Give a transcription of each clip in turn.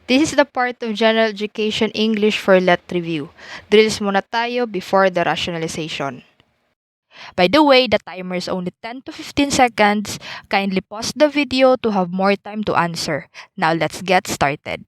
This is the part of General Education English for Let Review. Drills muna tayo before the rationalization. By the way, the timer is only 10 to 15 seconds. Kindly pause the video to have more time to answer. Now let's get started.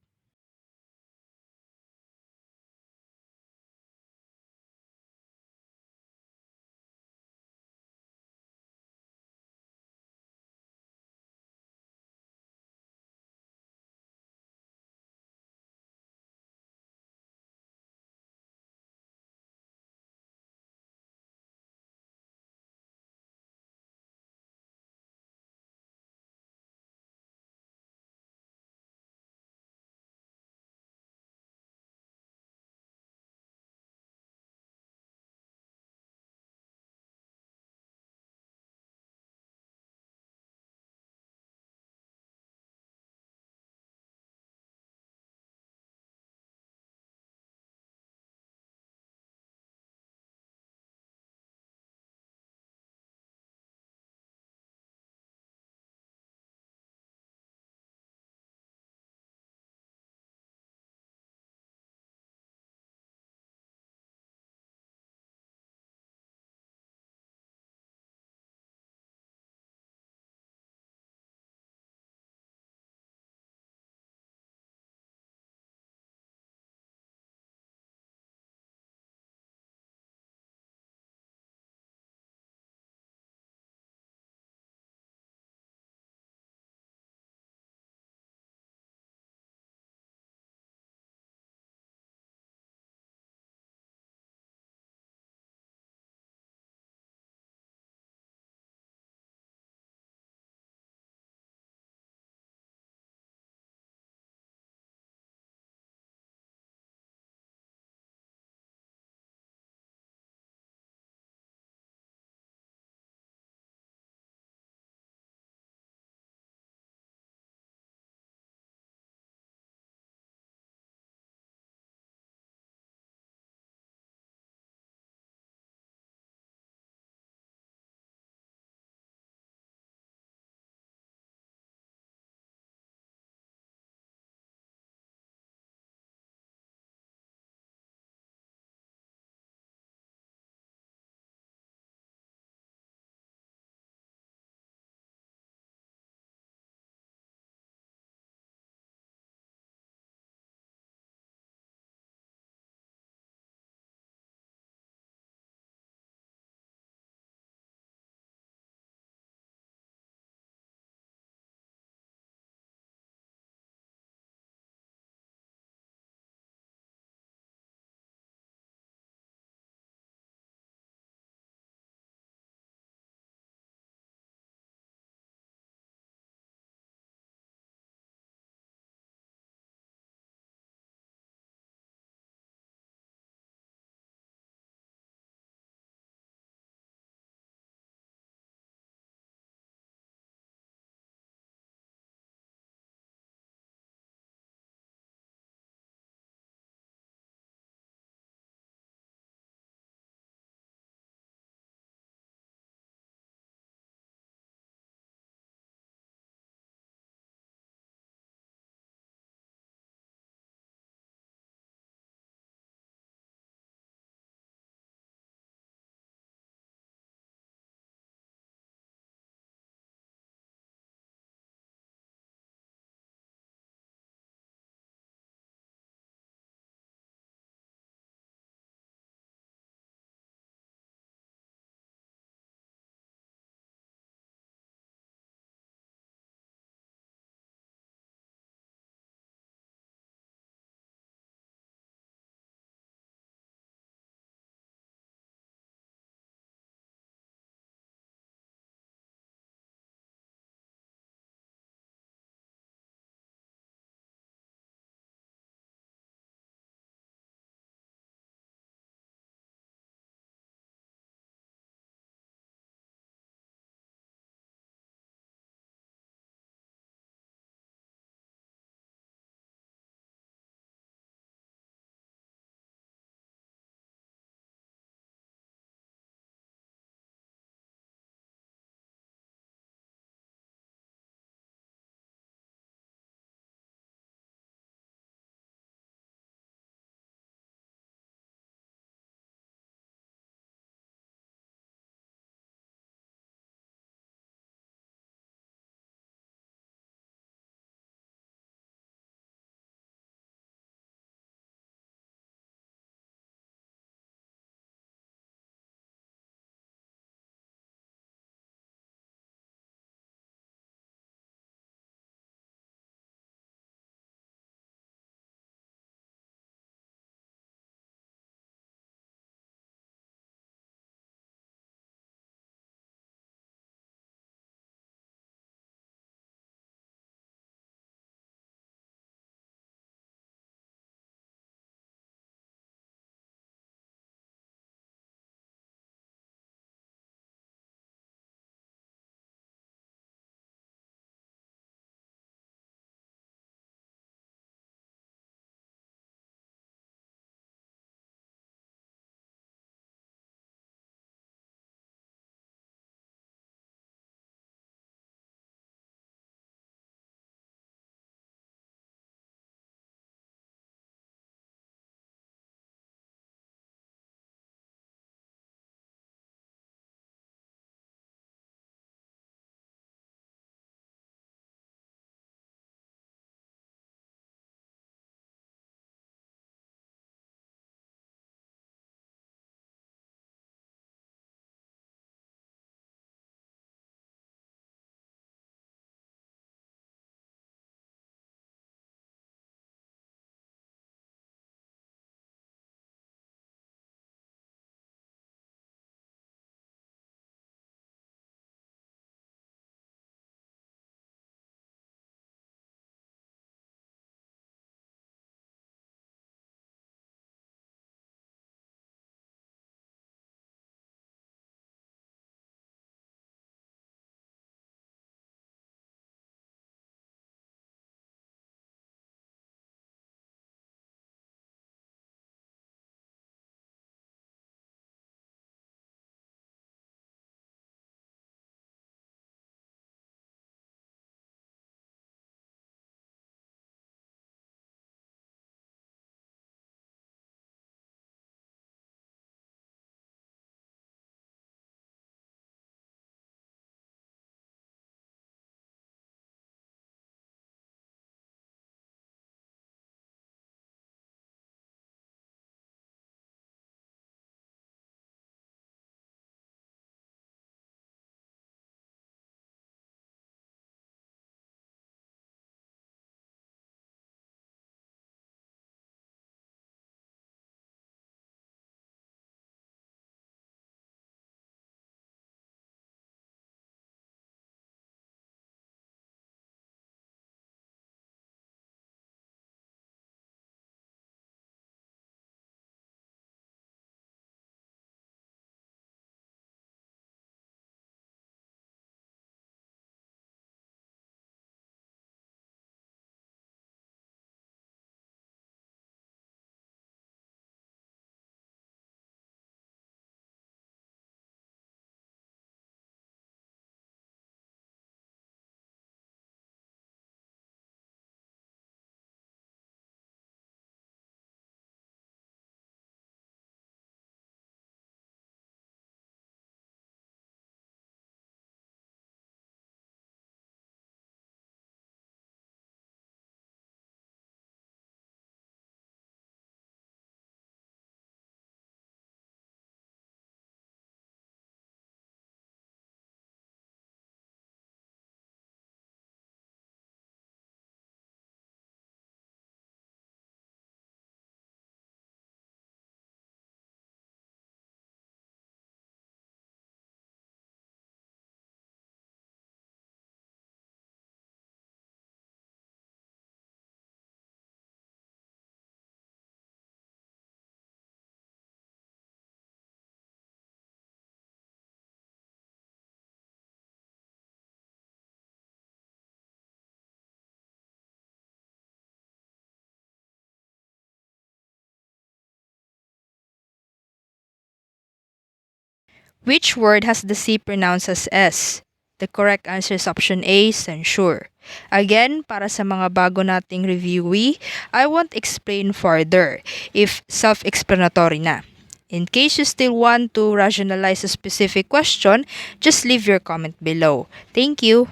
Which word has the C pronounced as S? The correct answer is option A, censure. Again, para sa mga bago nating reviewee, I won't explain further if self-explanatory na. In case you still want to rationalize a specific question, just leave your comment below. Thank you!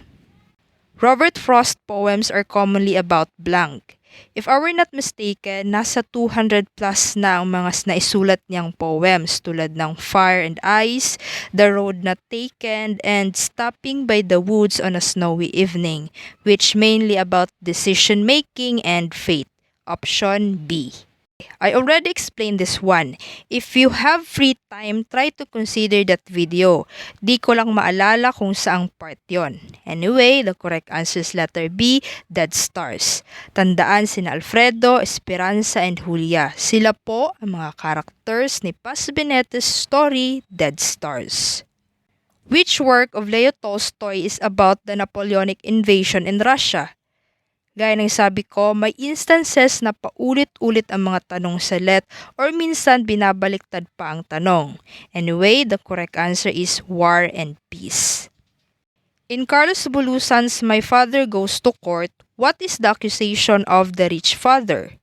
Robert Frost poems are commonly about blank. If I were not mistaken, nasa 200 plus na ang mga naisulat niyang poems tulad ng Fire and Ice, The Road Not Taken, and Stopping by the Woods on a Snowy Evening, which mainly about decision-making and fate. Option B. I already explained this one. If you have free time, try to consider that video. Di ko lang maalala kung saang part yon. Anyway, the correct answer is letter B, Dead Stars. Tandaan sina Alfredo, Esperanza, and Julia. Sila po ang mga characters ni Paz Benitez story, Dead Stars. Which work of Leo Tolstoy is about the Napoleonic invasion in Russia? Gaya ng sabi ko, may instances na paulit-ulit ang mga tanong sa let or minsan binabaliktad pa ang tanong. Anyway, the correct answer is War and Peace. In Carlos Bulosan's My Father Goes to Court, what is the accusation of the rich father?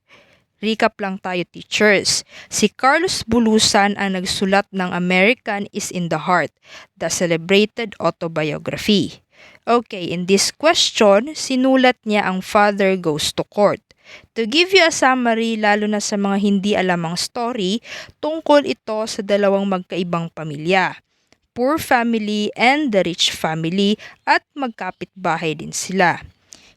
Recap lang tayo, teachers. Si Carlos Bulosan ang nagsulat ng American is in the Heart, the celebrated autobiography. Okay, in this question, sinulat niya ang Father Goes to Court. To give you a summary, lalo na sa mga hindi alam ang story, tungkol ito sa dalawang magkaibang pamilya, poor family and the rich family, at magkapitbahay din sila.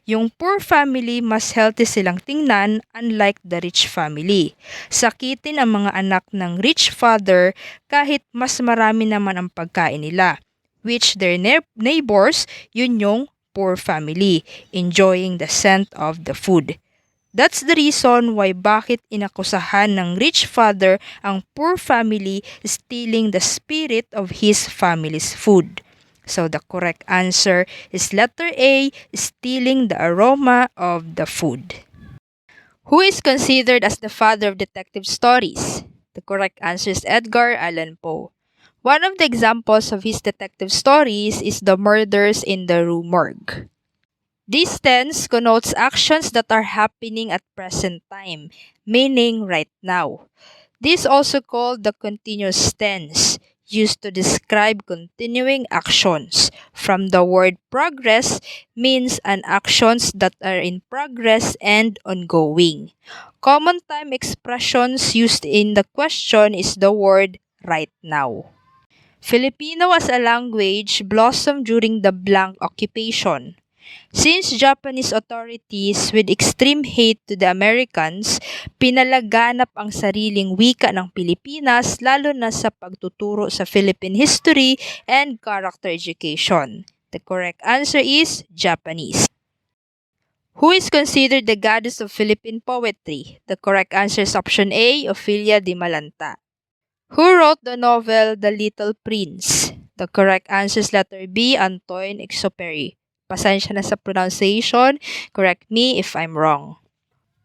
Yung poor family, mas healthy silang tingnan, unlike the rich family. Sakitin ang mga anak ng rich father kahit mas marami naman ang pagkain nila, which their neighbors, yun yung poor family, enjoying the scent of the food. That's the reason why bakit inakusahan ng rich father ang poor family stealing the spirit of his family's food. So the correct answer is letter A, stealing the aroma of the food. Who is considered as the father of detective stories? The correct answer is Edgar Allan Poe. One of the examples of his detective stories is The Murders in the Rue Morgue. This tense connotes actions that are happening at present time, meaning right now. This is also called the continuous tense, used to describe continuing actions. From the word progress means an actions that are in progress and ongoing. Common time expressions used in the question is the word right now. Filipino as a language blossomed during the blank occupation. Since Japanese authorities with extreme hate to the Americans, pinalaganap ang sariling wika ng Pilipinas lalo na sa pagtuturo sa Philippine history and character education. The correct answer is Japanese. Who is considered the goddess of Philippine poetry? The correct answer is option A, Ophelia de Malanta. Who wrote the novel The Little Prince? The correct answer is letter B, Antoine Exupéry. Pasensya na sa pronunciation. Correct me if I'm wrong.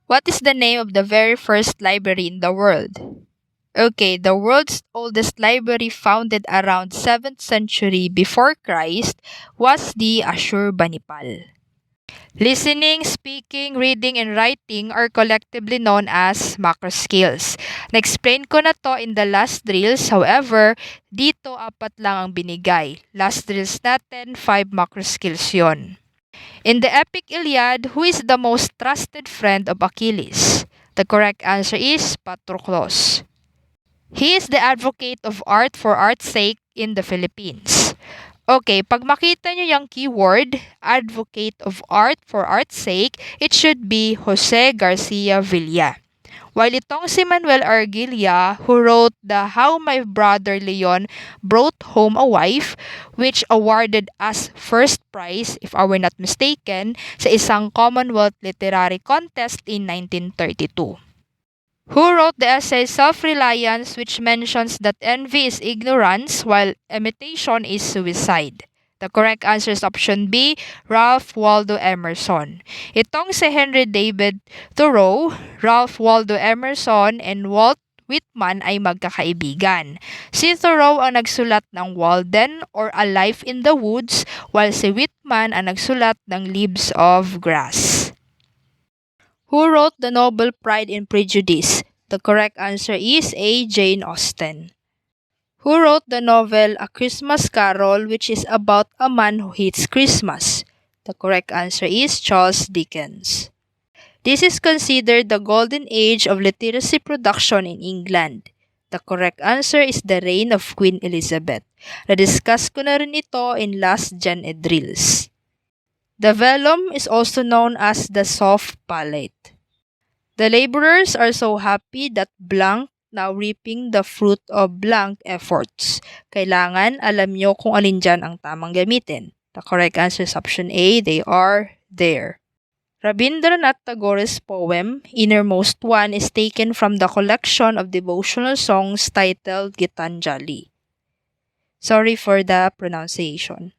What is the name of the very first library in the world? Okay, the world's oldest library, founded around 7th century before Christ, was the Ashurbanipal. Listening, speaking, reading, and writing are collectively known as macro skills. Na-explain ko na to in the last drills, however, dito 4 lang ang binigay. Last drills natin, 5 macro skills yon. In the epic Iliad, who is the most trusted friend of Achilles? The correct answer is Patroclus. He is the advocate of art for art's sake in the Philippines. Okay, pag makita nyo yung keyword, advocate of art for art's sake, it should be Jose Garcia Villa. While itong si Manuel Argilia, who wrote the How My Brother Leon Brought Home a Wife, which awarded us first prize, if I were not mistaken, sa isang Commonwealth Literary Contest in 1932. Who wrote the essay Self-Reliance, which mentions that envy is ignorance while imitation is suicide? The correct answer is option B, Ralph Waldo Emerson. Itong si Henry David Thoreau, Ralph Waldo Emerson, and Walt Whitman ay magkakaibigan. Si Thoreau ang nagsulat ng Walden or A Life in the Woods, while si Whitman ang nagsulat ng Leaves of Grass. Who wrote the novel Pride and Prejudice? The correct answer is A. Jane Austen. Who wrote the novel A Christmas Carol, which is about a man who hates Christmas? The correct answer is Charles Dickens. This is considered the golden age of literacy production in England. The correct answer is the reign of Queen Elizabeth. Na-discuss ko na rin ito in last Gen Ed Reels. The vellum is also known as the soft palate. The laborers are so happy that blank now reaping the fruit of blank efforts. Kailangan alam nyo kung alin dyan ang tamang gamitin. The correct answer is option A, they are there. Rabindranath Tagore's poem, Innermost One, is taken from the collection of devotional songs titled Gitanjali. Sorry for the pronunciation.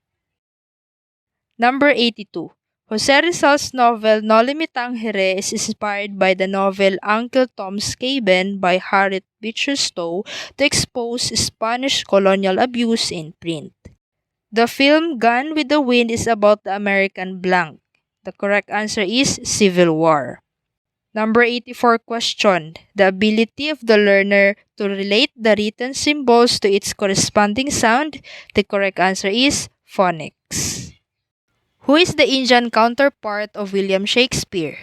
Number 82. Jose Rizal's novel Noli Me Tangere is inspired by the novel Uncle Tom's Cabin by Harriet Beecher Stowe to expose Spanish colonial abuse in print. The film Gone with the Wind is about the American blank. The correct answer is Civil War. Number 84 question. The ability of the learner to relate the written symbols to its corresponding sound. The correct answer is phonics. Who is the Indian counterpart of William Shakespeare?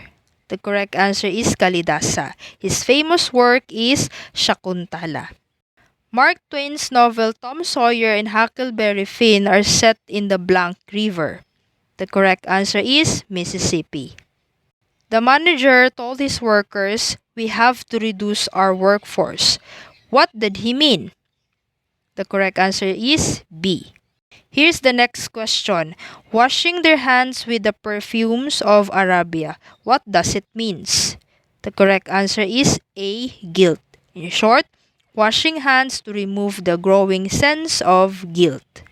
The correct answer is Kalidasa. His famous work is Shakuntala. Mark Twain's novel Tom Sawyer and Huckleberry Finn are set in the blank river. The correct answer is Mississippi. The manager told his workers, "We have to reduce our workforce." What did he mean? The correct answer is B. Here's the next question. Washing their hands with the perfumes of Arabia. What does it mean? The correct answer is A. Guilt. In short, washing hands to remove the growing sense of guilt.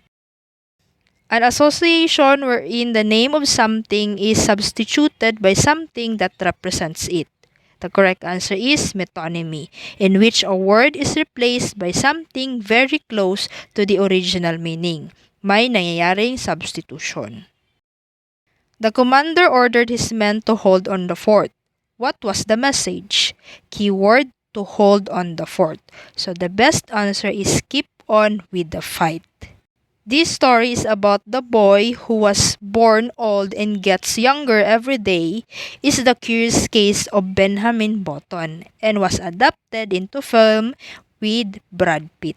An association wherein the name of something is substituted by something that represents it. The correct answer is metonymy, in which a word is replaced by something very close to the original meaning. May nangyayaring substitution. The commander ordered his men to hold on the fort. What was the message? Keyword, to hold on the fort. So the best answer is keep on with the fight. This story is about the boy who was born old and gets younger every day, is the curious case of Benjamin Button, and was adapted into film with Brad Pitt.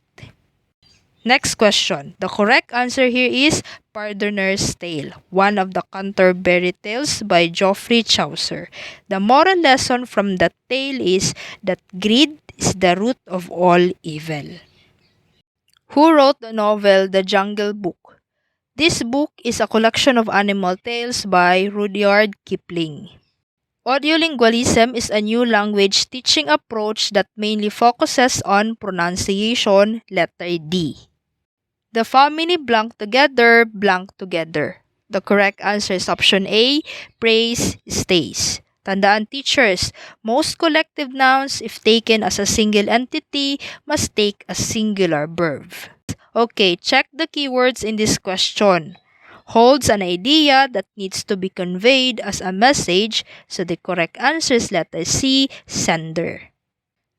Next question. The correct answer here is Pardoner's Tale, one of the Canterbury Tales by Geoffrey Chaucer. The moral lesson from that tale is that greed is the root of all evil. Who wrote the novel The Jungle Book? This book is a collection of animal tales by Rudyard Kipling. Audiolingualism is a new language teaching approach that mainly focuses on pronunciation, letter D. The family blank together. The correct answer is option A, praise stays. Tandaan teachers, most collective nouns if taken as a single entity must take a singular verb. Okay, check the keywords in this question. Holds an idea that needs to be conveyed as a message, so the correct answer is letter C, sender.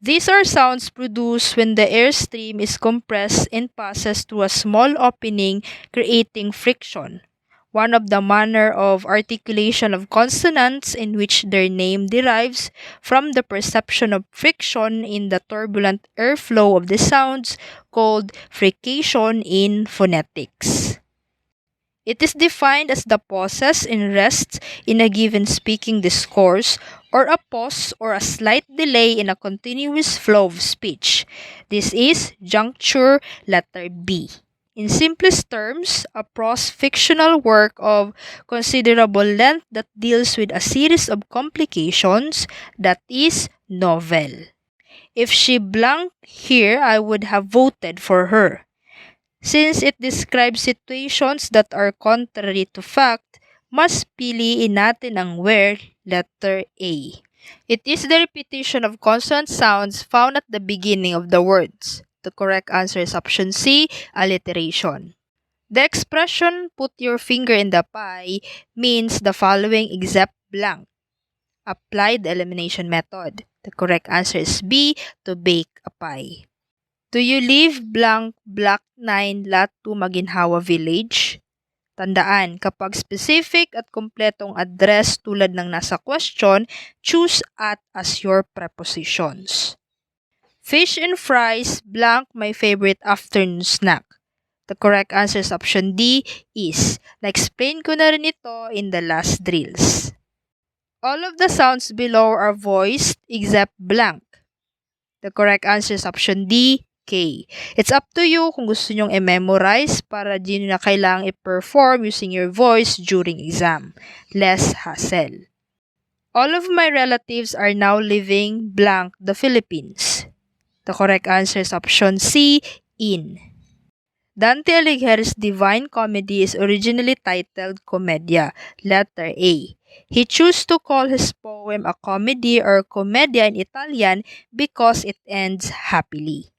These are sounds produced when the airstream is compressed and passes through a small opening, creating friction. One of the manner of articulation of consonants in which their name derives from the perception of friction in the turbulent airflow of the sounds, called frication in phonetics. It is defined as the pauses and rests in a given speaking discourse, or a pause or a slight delay in a continuous flow of speech. This is juncture, letter B. In simplest terms, a prose fictional work of considerable length that deals with a series of complications, that is novel. If she blanked here, I would have voted for her. Since it describes situations that are contrary to fact, mas piliin natin ang where, letter A. It is the repetition of consonant sounds found at the beginning of the words. The correct answer is option C, alliteration. The expression put your finger in the pie means the following except blank. Apply the elimination method. The correct answer is B, to bake a pie. Do you live blank block 9 lot 2 Maginhawa Village? Tandaan, kapag specific at kumpletong address tulad ng nasa question, choose at as your prepositions. Fish and fries, blank, my favorite afternoon snack. The correct answer is option D, is. Na-explain ko na rin ito in the last drills. All of the sounds below are voiced except blank. The correct answer is option D, K. It's up to you kung gusto nyong i-memorize para di nyo na kailangang i-perform using your voice during exam. Less hassle. All of my relatives are now living blank the Philippines. The correct answer is option C, in. Dante Alighieri's Divine Comedy is originally titled Commedia, letter A. He chose to call his poem a comedy or commedia in Italian because it ends happily.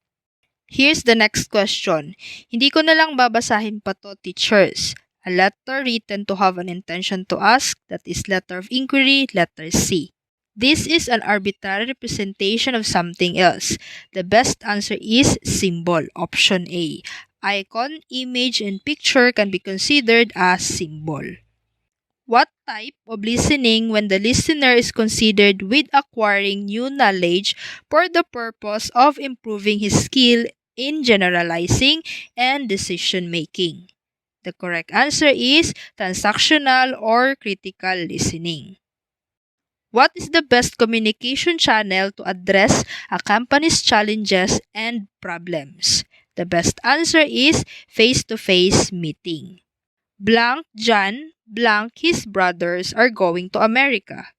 Here's the next question. Hindi ko na lang babasahin pa to, teachers. A letter written to have an intention to ask, that is letter of inquiry, letter C. This is an arbitrary representation of something else. The best answer is symbol, option A. Icon, image, and picture can be considered as symbol. What type of listening when the listener is considered with acquiring new knowledge for the purpose of improving his skill in generalizing and decision making? The correct answer is transactional or critical listening. What is the best communication channel to address a company's challenges and problems? The best answer is face-to-face meeting. Blank John, blank his brothers are going to America.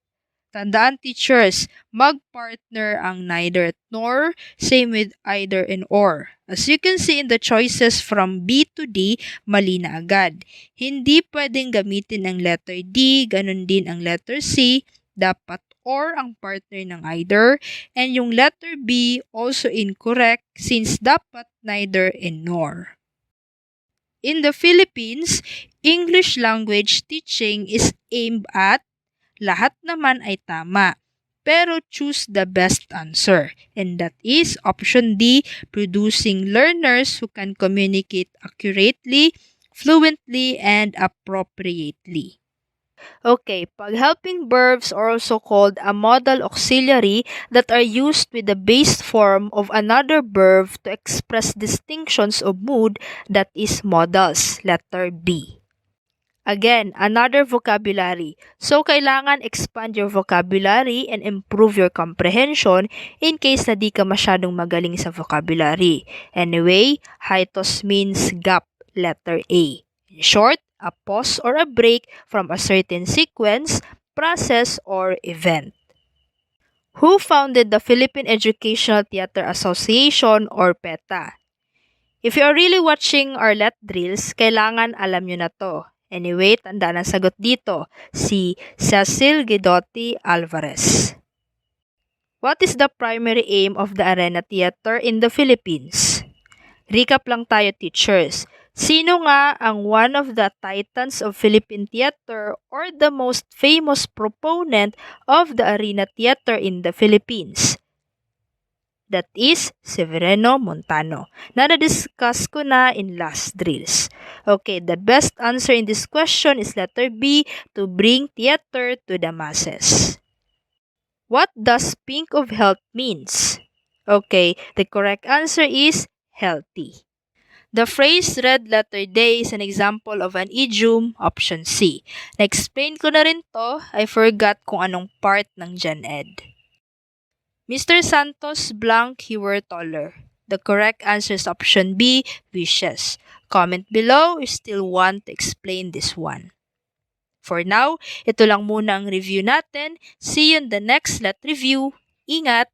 Tandaan, teachers, mag-partner ang neither at nor, same with either and or. As you can see in the choices from B to D, mali na agad. Hindi pwedeng gamitin ang letter D, ganun din ang letter C, dapat or ang partner ng either, and yung letter B also incorrect since dapat neither and nor. In the Philippines, English language teaching is aimed at lahat naman ay tama, pero choose the best answer, and that is option D, producing learners who can communicate accurately, fluently, and appropriately. Okay, pag-helping verbs are also called a modal auxiliary that are used with the base form of another verb to express distinctions of mood, that is modals, letter B. Again, another vocabulary. So, kailangan expand your vocabulary and improve your comprehension in case na di ka masyadong magaling sa vocabulary. Anyway, hiatus means gap, letter A. In short, a pause or a break from a certain sequence, process, or event. Who founded the Philippine Educational Theater Association or PETA? If you are really watching our LET drills, kailangan alam nyo na to. Anyway, tandaan ang sagot dito, si Cecil Guidotti Alvarez. What is the primary aim of the Arena Theater in the Philippines? Recap lang tayo, teachers. Sino nga ang one of the titans of Philippine theater or the most famous proponent of the Arena Theater in the Philippines? That is Severino Montano. Na-discuss ko na in last drills. Okay, the best answer in this question is letter B, to bring theater to the masses. What does pink of health means? Okay, the correct answer is healthy. The phrase red letter day is an example of an idiom, option C. Na-explain ko na rin to, I forgot kung anong part ng Gen Ed. Mr. Santos blank, you were taller. The correct answer is option B, wishes. Comment below if you still want to explain this one. For now, ito lang muna ang review natin. See you in the next LET review. Ingat!